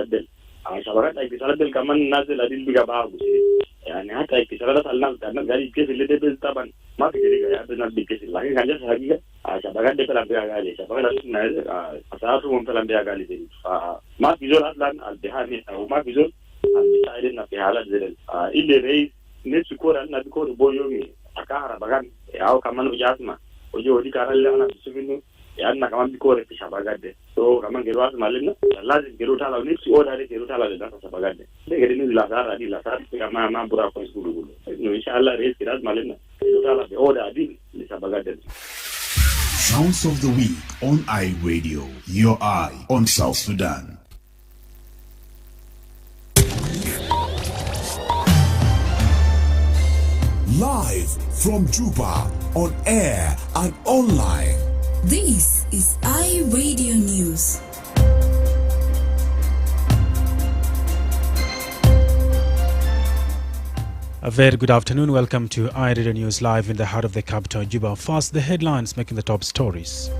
اتصالات شبكات اتصالات دي كمان نازل ادين بقى بقى يعني حتى اتصالات الناس قاعد يكيس اللي ده طبعا ما في طريقه يعني الناس بيكيس لكن كان جالس حقيقه شبكات دي فعلا بقى غالي شبكات اسعارهم فعلا بقى غالي دي فما في زول اصلا البحار او ما في زول بيساعدنا في حالات زي اللي رئيس نفس كوره انا بكور بويومي اكهرب بغان او كمان وجاسما وجو دي كان اللي انا بسوينه يعني كمان بيكور في شبكات دي تو كمان جروات مالنا لازم جروت على نفسي او ده جروت على ده شبكات دي لكن لا صار دي لا صار ما برا كويس كله ان شاء الله رئيس كده مالنا جروت على او ده دي شبكات دي. Sounds of the Week on iRadio, your eye on South Sudan. Live from Juba, on air and online. This is iRadio News. A very good afternoon. Welcome to iRadio News live in the heart of the capital, Juba. First, the headlines making the top stories.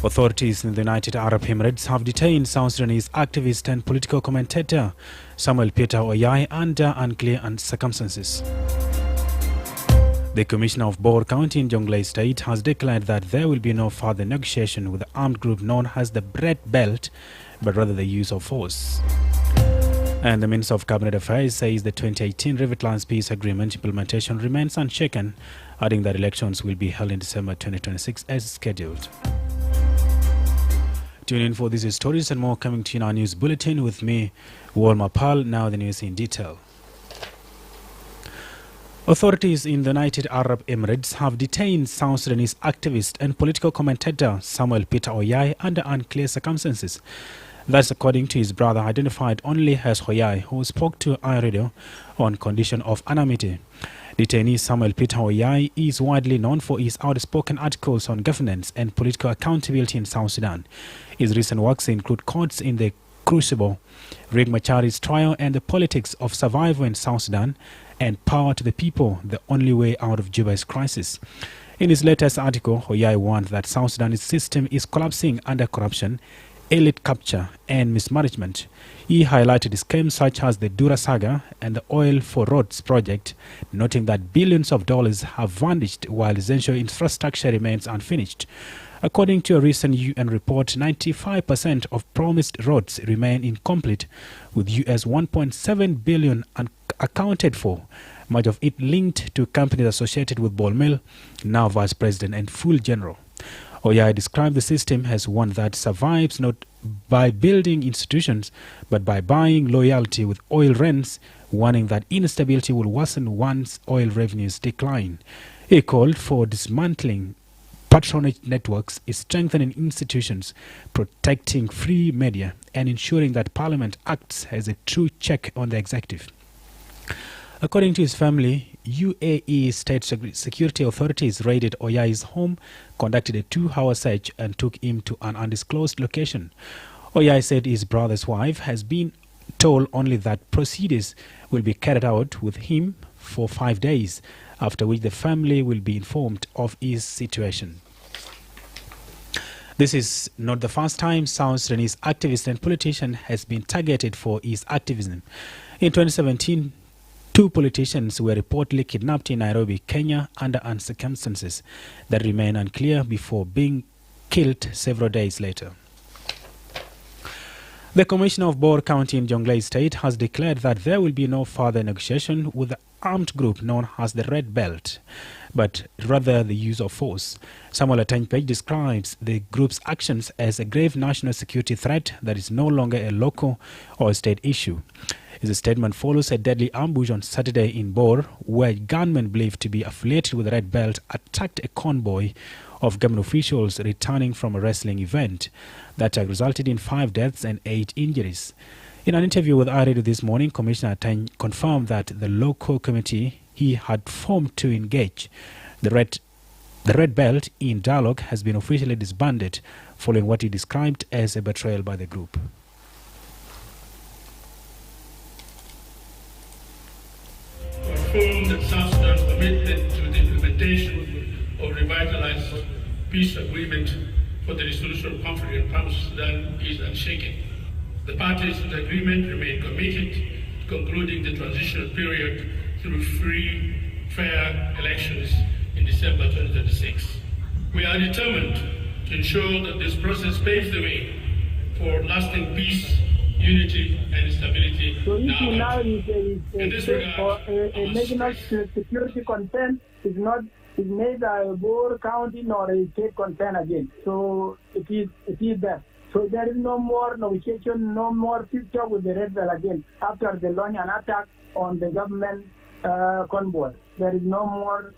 Authorities in the United Arab Emirates have detained South Sudanese activist and political commentator Samuel Peter Oyai under unclear circumstances. The Commissioner of Bor County in Jonglei State has declared that there will be no further negotiation with the armed group known as the Red Belt, but rather the use of force. And the Minister of Cabinet Affairs says the 2018 Riverlands Peace Agreement implementation remains unshaken, adding that elections will be held in December 2026 as scheduled. Tune in for these stories and more coming to you in our news bulletin with me, Wol Mapal. Now the news in detail. Authorities in the United Arab Emirates have detained South Sudanese activist and political commentator Samuel Peter Oyai under unclear circumstances. That's according to his brother, identified only as Oyai, who spoke to iRadio on condition of anonymity. Detainee Samuel Peter Oyai is widely known for his outspoken articles on governance and political accountability in South Sudan. His recent works include Courts in the Crucible, Riek Machari's trial and the politics of survival in South Sudan, and Power to the People, the only way out of Juba's crisis. In his latest article, Oyai warned that South Sudan's system is collapsing under corruption, elite capture and mismanagement. He highlighted schemes such as the Dura Saga and the Oil for Roads project, noting that billions of dollars have vanished while essential infrastructure remains unfinished. According to a recent UN report, 95% of promised roads remain incomplete, with US $1.7 billion accounted for, much of it linked to companies associated with Wol Mapal, now Vice President and Full General. Oyai described the system as one that survives not by building institutions, but by buying loyalty with oil rents, warning that instability will worsen once oil revenues decline. He called for dismantling patronage networks, strengthening institutions, protecting free media, and ensuring that Parliament acts as a true check on the executive. According to his family, UAE state security authorities raided Oyai's home, conducted a 2-hour search, and took him to an undisclosed location. Oyai said his brother's wife has been told only that procedures will be carried out with him for 5 days, after which the family will be informed of his situation. This is not the first time South Sudanese activist and politician has been targeted for his activism. In 2017, 2 politicians were reportedly kidnapped in Nairobi, Kenya, under circumstances that remain unclear before being killed several days later. The Commissioner of Bor County in Jonglei State has declared that there will be no further negotiation with the armed group known as the Red Belt, but rather the use of force. Samuel Atanpej describes the group's actions as a grave national security threat that is no longer a local or state issue. His statement follows a deadly ambush on Saturday in Bor, where gunmen believed to be affiliated with the Red Belt attacked a convoy of government officials returning from a wrestling event. That resulted in 5 deaths and 8 injuries. In an interview with iRadio this morning, Commissioner Atany confirmed that the local committee he had formed to engage the Red Belt in dialogue has been officially disbanded, following what he described as a betrayal by the group. Confirm that South Sudan's commitment to the implementation of revitalized peace agreement for the resolution of conflict in South Sudan is unshaken. The parties to the agreement remain committed to concluding the transitional period through free, fair elections in December 2036. We are determined to ensure that this process paves the way for lasting peace, unity, and stability. So in if our now country. is In this a regard, a national security concern is neither a Bor County nor a state concern again. So it is that. So there is no more negotiation, no more future with the Red Bell again after the launch and attack on the government convoy. There is no more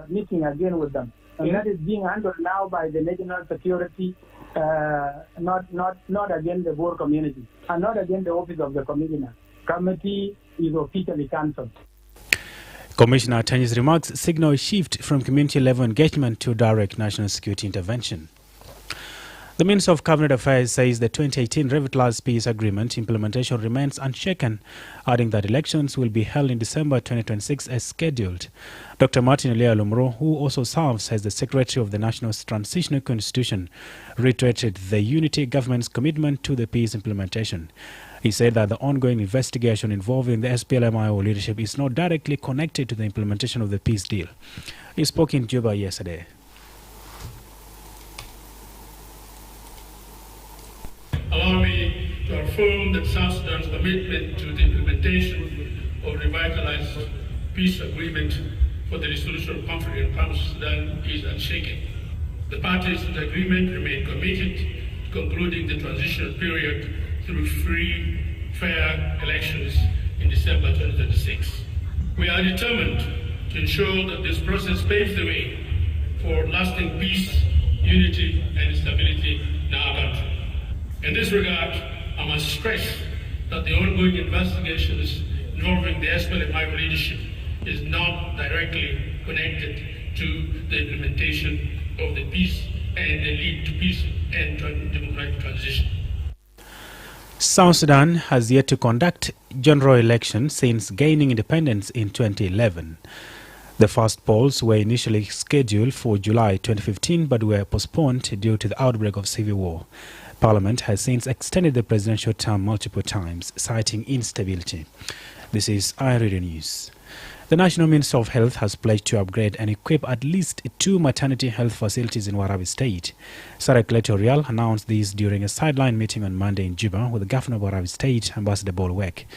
meeting again with them. And that is being handled now by the national security, not against the Boer community, and not against the office of the commissioner. Committee is officially cancelled. Commissioner Tanya's remarks signal a shift from community-level engagement to direct national security intervention. The Minister of Cabinet Affairs says the 2018 Revitalized Peace Agreement implementation remains unshaken, adding that elections will be held in December 2026 as scheduled. Dr. Martin Elia Lumro, who also serves as the Secretary of the National Transitional Constitution, reiterated the unity government's commitment to the peace implementation. He said that the ongoing investigation involving the SPLM-IO leadership is not directly connected to the implementation of the peace deal. He spoke in Juba yesterday. Allow me to affirm that South Sudan's commitment to the implementation of revitalized peace agreement for the resolution of conflict in South Sudan is unshaken. The parties to the agreement remain committed to concluding the transitional period through free, fair elections in December 2036. We are determined to ensure that this process paves the way for lasting peace, unity, and stability in our country. In this regard, I must stress that the ongoing investigations involving the SPLM-IO leadership is not directly connected to the implementation of the peace and the lead to peace and democratic transition. South Sudan has yet to conduct general elections since gaining independence in 2011. The first polls were initially scheduled for July 2015 but were postponed due to the outbreak of civil war. Parliament has since extended the presidential term multiple times, citing instability. This is iRadio News. The National Minister of Health has pledged to upgrade and equip at least 2 maternity health facilities in Warabi State. Sarah Kletorial announced this during a sideline meeting on Monday in Juba with the Governor of Warabi State, Ambassador Bol Wek.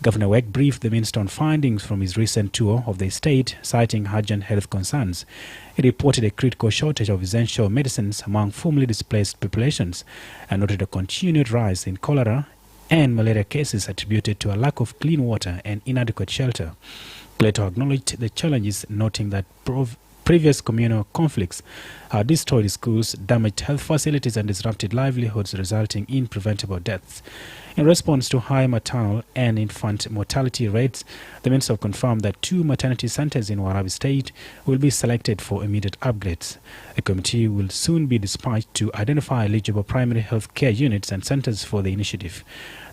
Governor Wek briefed the minister on findings from his recent tour of the state, citing urgent health concerns. He reported a critical shortage of essential medicines among formerly displaced populations and noted a continued rise in cholera and malaria cases attributed to a lack of clean water and inadequate shelter. Plato acknowledged the challenges, noting that previous communal conflicts destroyed schools, damaged health facilities and disrupted livelihoods, resulting in preventable deaths. In response to high maternal and infant mortality rates, the minister confirmed that 2 maternity centers in Warabi State will be selected for immediate upgrades. A committee will soon be dispatched to identify eligible primary health care units and centers for the initiative.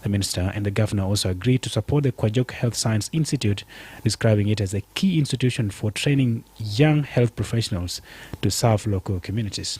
The minister and the governor also agreed to support the Kwajok Health Science Institute, describing it as a key institution for training young health professionals to serve local communities.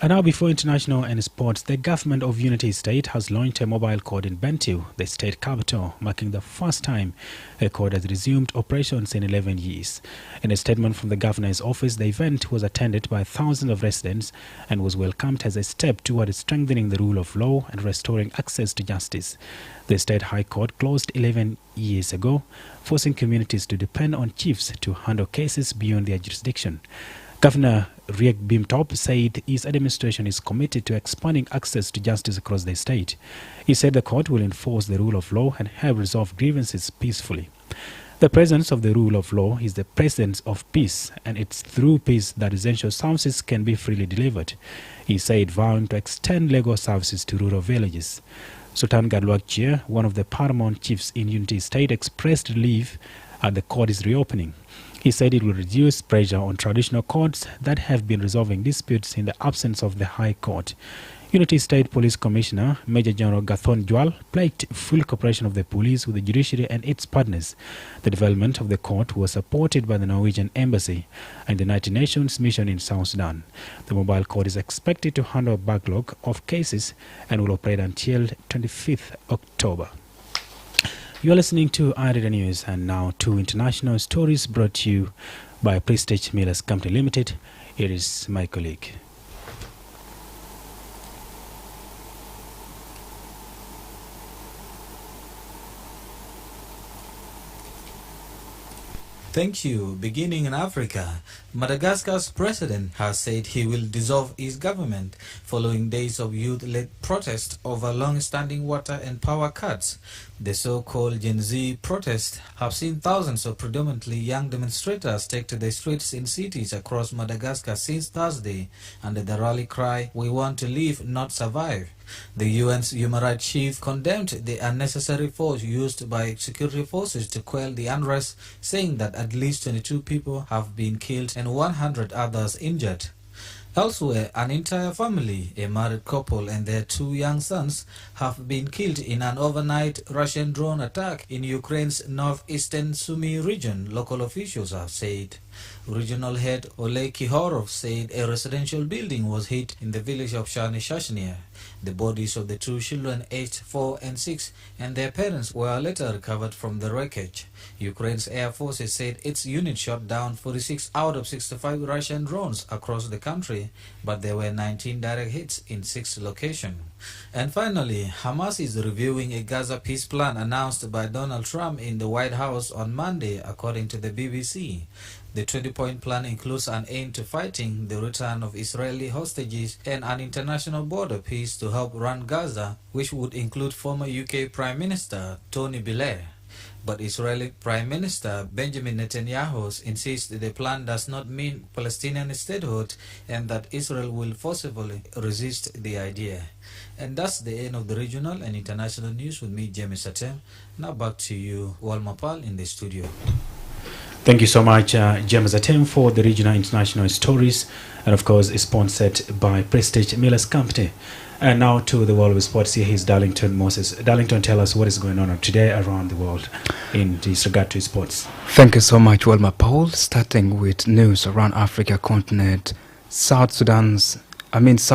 And now, before international and sports, the government of Unity State has launched a mobile court in Bentiu, the state capital, marking the first time a court has resumed operations in 11 years. In a statement from the governor's office, the event was attended by thousands of residents and was welcomed as a step toward strengthening the rule of law and restoring access to justice. The State High Court closed 11 years ago, forcing communities to depend on chiefs to handle cases beyond their jurisdiction. Governor Riek Bimtop said his administration is committed to expanding access to justice across the state. He said the court will enforce the rule of law and help resolve grievances peacefully. The presence of the rule of law is the presence of peace, and it's through peace that essential services can be freely delivered, he said, vowing to extend legal services to rural villages. Sultan Gadluak Chia, one of the paramount chiefs in Unity State, expressed relief at the court's reopening. He said it will reduce pressure on traditional courts that have been resolving disputes in the absence of the High Court. Unity State Police Commissioner Major General Gathon Jual pledged full cooperation of the police with the judiciary and its partners. The development of the court was supported by the Norwegian Embassy and the United Nations Mission in South Sudan. The mobile court is expected to handle a backlog of cases and will operate until 25th October. You are listening to iRadio News, and now to international stories brought to you by Prestige Millers Company Limited. Here is my colleague. Thank you. Beginning in Africa, Madagascar's president has said he will dissolve his government following days of youth-led protest over long-standing water and power cuts. The so-called Gen Z protests have seen thousands of predominantly young demonstrators take to the streets in cities across Madagascar since Thursday under the rally cry, "We want to live, not survive." The UN's human rights chief condemned the unnecessary force used by security forces to quell the unrest, saying that at least 22 people have been killed and 100 others injured. Elsewhere, an entire family, a married couple and their 2 young sons, have been killed in an overnight Russian drone attack in Ukraine's northeastern Sumy region, local officials have said. Regional head Oleg Kihorov said a residential building was hit in the village of Shashnia. The bodies of the 2 children aged 4 and 6 and their parents were later recovered from the wreckage. Ukraine's air forces said its unit shot down 46 out of 65 Russian drones across the country, but there were 19 direct hits in 6 locations. And finally, Hamas is reviewing a Gaza peace plan announced by Donald Trump in the White House on Monday, according to the BBC. The 20-point plan includes an end to fighting, the return of Israeli hostages, and an international border peace to help run Gaza, which would include former UK Prime Minister Tony Blair. But Israeli Prime Minister Benjamin Netanyahu insists the plan does not mean Palestinian statehood and that Israel will forcibly resist the idea. And that's the end of the regional and international news with me, James Atem. Now back to you, Wol Mapal, in the studio. Thank you so much, James Atem, for the regional international stories, and of course sponsored by Prestige Millers Company. And now to the world of sports. Here is Darlington Moses. Darlington, tell us what is going on today around the world in this regard to sports. Thank you so much, Wol Mapal. Starting with news around Africa continent, South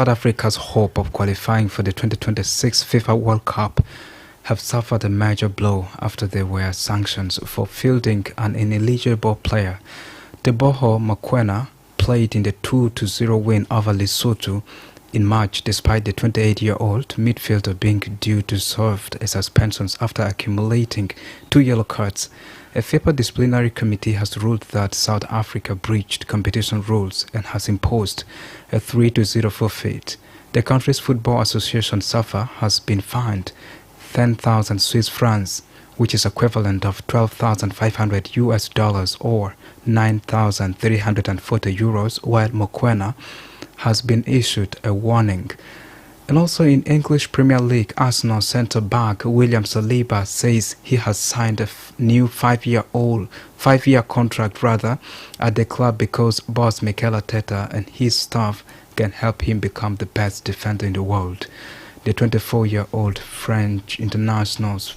Africa's hope of qualifying for the 2026 FIFA World Cup have suffered a major blow after there were sanctions for fielding an ineligible player. Teboho Mokoena played in the 2-0 win over Lesotho in March, despite the 28-year-old midfielder being due to serve a suspension after accumulating 2 yellow cards. A FIFA disciplinary committee has ruled that South Africa breached competition rules and has imposed a 3-0 forfeit. The country's football association, SAFA, has been fined 10,000 Swiss francs, which is equivalent of $12,500 or 9,340 euros, while Mokoena has been issued a warning. And also in English Premier League, Arsenal centre-back William Saliba says he has signed a new 5-year contract at the club because boss Mikel Arteta and his staff can help him become the best defender in the world. The 24-year-old French international's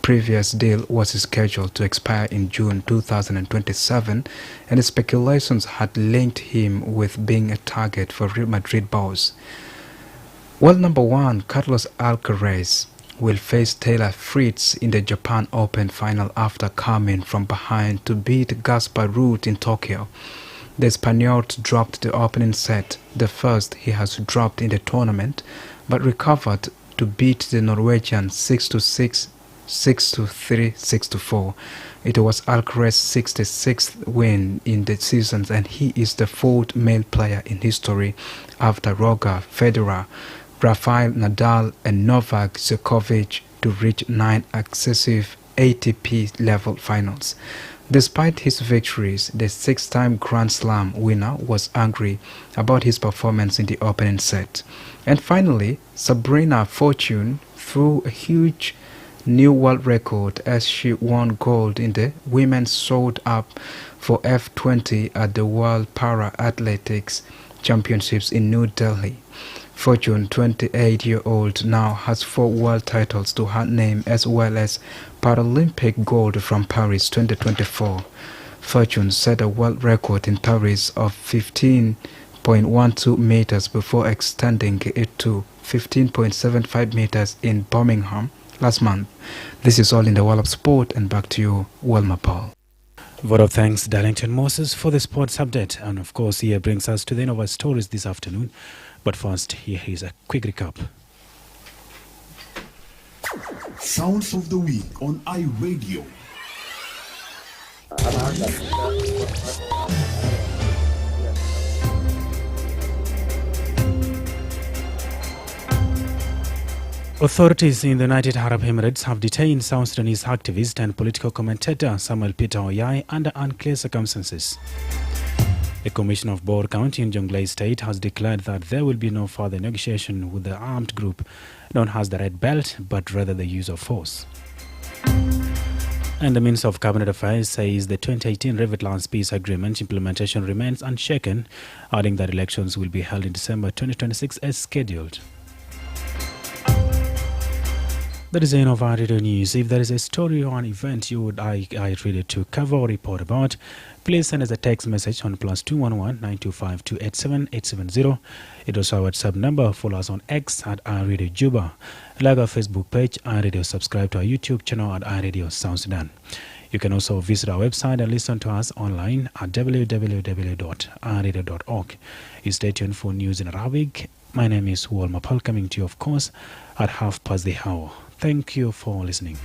previous deal was scheduled to expire in June 2027, and speculations had linked him with being a target for Real Madrid boss. World number 1 Carlos Alcaraz will face Taylor Fritz in the Japan Open final after coming from behind to beat Gaspar Ruud in Tokyo. The Spaniard dropped the opening set, the first he has dropped in the tournament, but recovered to beat the Norwegian 6-6, 6-3, 6-4. It was Alcaraz's 66th win in the season, and he is the 4th male player in history after Roger Federer, Rafael Nadal and Novak Djokovic to reach 9 successive ATP-level finals. Despite his victories, the 6-time Grand Slam winner was angry about his performance in the opening set. And finally, Sabrina Fortune threw a huge new world record as she won gold in the women's sold-up for F20 at the World Para Athletics Championships in New Delhi. Fortune, 28-year-old, now has 4 world titles to her name as well as Paralympic gold from Paris 2024. Fortune set a world record in Paris of 15.12 meters before extending it to 15.75 meters in Birmingham last month. This is all in the world of sport, and back to you, Wol Mapal. Vote of thanks, Darlington Moses, for the sports update. And of course, here brings us to the end of our stories this afternoon. But first, here is a quick recap. Sounds of the week on iRadio. Authorities in the United Arab Emirates have detained South Sudanese activist and political commentator Samuel Peter Oyai under unclear circumstances. The Commissioner of Bor County in Jonglei State has declared that there will be no further negotiation with the armed group known as the Red Belt, but rather the use of force. And the Minister of Cabinet Affairs says the 2018 Riverlands Peace Agreement implementation remains unshaken, adding that elections will be held in December 2026 as scheduled. That is the end of our radio news. If there is a story or an event you would like read to cover or report about, please send us a text message on +211 925 287 870. It is our WhatsApp number. Follow us on X at iRadio Juba. Like our Facebook page, iRadio. Subscribe to our YouTube channel at iRadio South Sudan. You can also visit our website and listen to us online at www.iRadio.org. You stay tuned for news in Arabic. My name is Wol Mapal, coming to you, of course, at 1:30 PM. Thank you for listening.